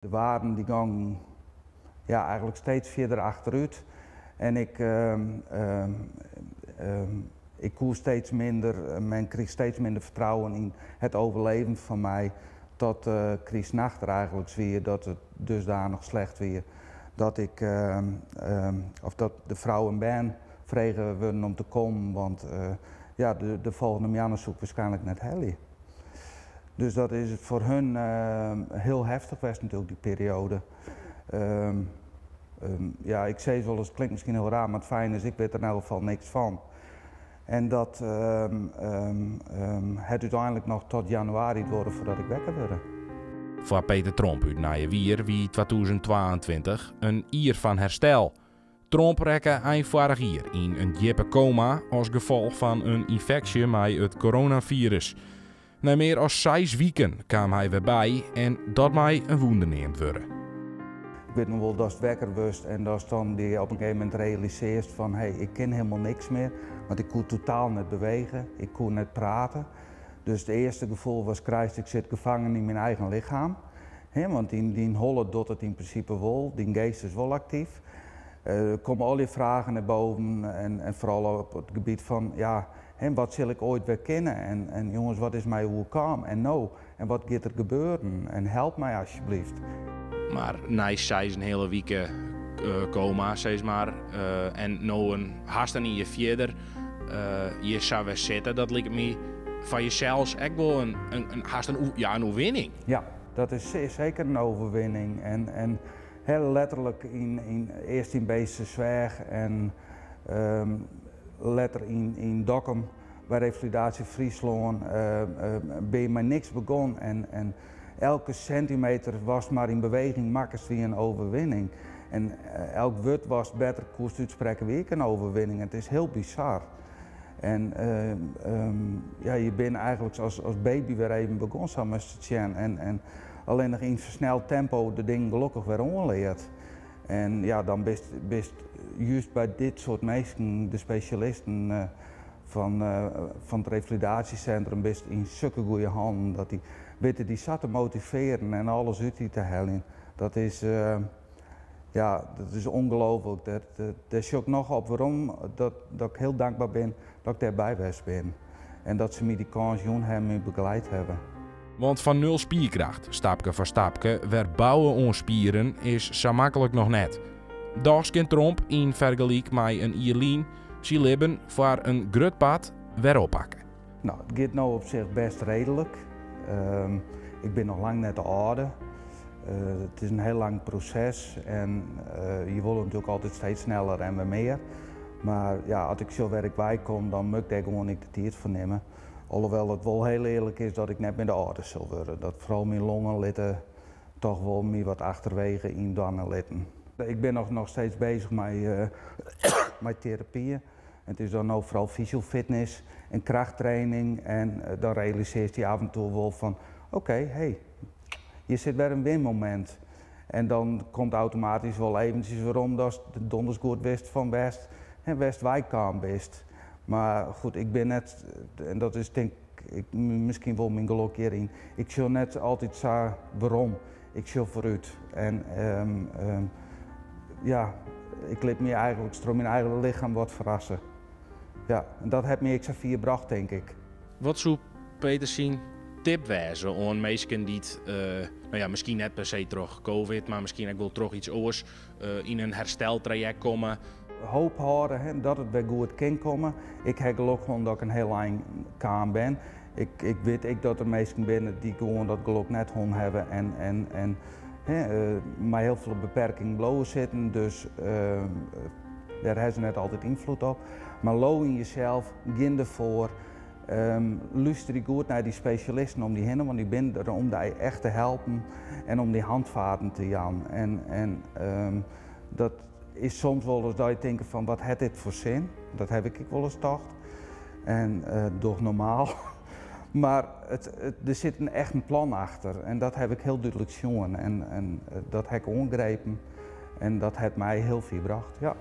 De waarden die gaan ja, eigenlijk steeds verder achteruit. En ik koer steeds minder, men kreeg steeds minder vertrouwen in het overleven van mij. Tot Chris Nachter eigenlijk weer, dat het dusdanig slecht weer. Dat ik, of dat de vrouw en ben vregen worden om te komen, want ja, de volgende maanden zoek waarschijnlijk net Helly. Dus dat is voor hun heel heftig geweest natuurlijk, die periode. Ja, ik zei wel eens, het klinkt misschien heel raar, maar het fijne is, ik weet er in elk geval niks van. En dat het uiteindelijk nog tot januari worden voordat ik wekker word. Voor Peter Tromp uit Nijenwier wie 2022 een jaar van herstel. Tromp rekke eind vorig jaar in een diepe coma als gevolg van een infectie met het coronavirus. Na meer dan 6 weken kwam hij weer bij en dat mij een woende neemt worden. Ik weet nog wel dat het wekker was en dat dan die op een gegeven moment realiseert van hey, ik ken helemaal niks meer, want ik kon totaal niet bewegen, ik kon niet praten. Dus het eerste gevoel was Christ, ik zit gevangen in mijn eigen lichaam. Want die holle doet het in principe wel, die geest is wel actief. Er komen al die vragen naar boven en vooral op het gebied van ja, wat zal ik ooit weer kennen en jongens, wat is mij hoe kwam en wat gaat er gebeuren en help mij alsjeblieft. Maar na 6 hele weken coma, zeg maar, en nou een haast niet je verder, je zou weer zitten, dat lijkt me van jezelf echt wel een overwinning. Ja, dat is zeker een overwinning en heel letterlijk eerst in Beestersweg en later in Dokkum bij Revalidatie Friesland ben je maar niks begonnen en elke centimeter was maar in beweging, makkers wie een overwinning. En elk woord was beter koers uitspreken wie een overwinning. Het is heel bizar. En ja, je bent eigenlijk als baby weer even begonnen samen en alleen nog in versneld tempo de dingen gelukkig weer onleerd. En ja, dan best juist bij dit soort mensen, de specialisten van het revalidatiecentrum, best in zulke goede handen dat die weten die zat te motiveren en alles uit die te halen. Dat is, ja, dat is ongelooflijk. Daar zie ik nog op waarom dat ik heel dankbaar ben dat ik daarbij geweest ben. En dat ze me die kans hebben begeleid hebben. Want van 0 spierkracht, stapje voor stapje, weer bouwen aan spieren is zo makkelijk nog net. Dags kan Tromp in vergelijk met een Ierlien zijn leven voor een groot pad weer oppakken. Nou, het gaat nou op zich best redelijk. Ik ben nog lang net de oude. Het is een heel lang proces en je wil natuurlijk altijd steeds sneller en weer meer. Maar ja, als ik zo werk bijkom, dan moet ik daar gewoon niet de tijd voor nemen. Alhoewel het wel heel eerlijk is dat ik net met de oude zal worden. Dat vooral mijn longenlitten toch wel meer wat achterwege in dan litten. Ik ben nog steeds bezig met therapieën. Het is dan ook vooral fysiofitness en krachttraining en dan realiseert je af en toe wel van oké, hey, je zit bij een winmoment. En dan komt automatisch wel eventjes waarom dat de donders goed wist van West en West-Wijkkamp wist. Maar goed, ik ben net, en dat is denk ik misschien wel mijn geluk hierin, ik zie net altijd zo waarom, ik zie vooruit. En ja, ik liet me eigenlijk door mijn eigen lichaam wat verrassen. Ja, en dat heeft me Xavier gebracht, denk ik. Wat zou Peter zien tip wijzen aan mensen die nou ja, misschien net per se terug COVID, maar misschien ook wel terug iets anders in een hersteltraject komen? Hoop houden dat het weer goed kan komen. Ik heb geluk gewoon dat ik een heel lang kaam ben. Ik weet dat er mensen binnen die gewoon dat geluk net gewoon hebben en maar heel veel beperkingen blowen zitten, dus daar hebben ze net altijd invloed op. Maar low in jezelf, ging ervoor, luister die goed naar die specialisten om die heen, want die zijn er om die echt te helpen en om die handvaten te jan. En dat is soms wel eens dat je denkt van wat heeft dit voor zin? Dat heb ik wel eens gedacht. En toch normaal. Maar er zit echt een plan achter en dat heb ik heel duidelijk gezien en dat heb ik ongrepen en dat heeft mij heel veel gebracht. Ja.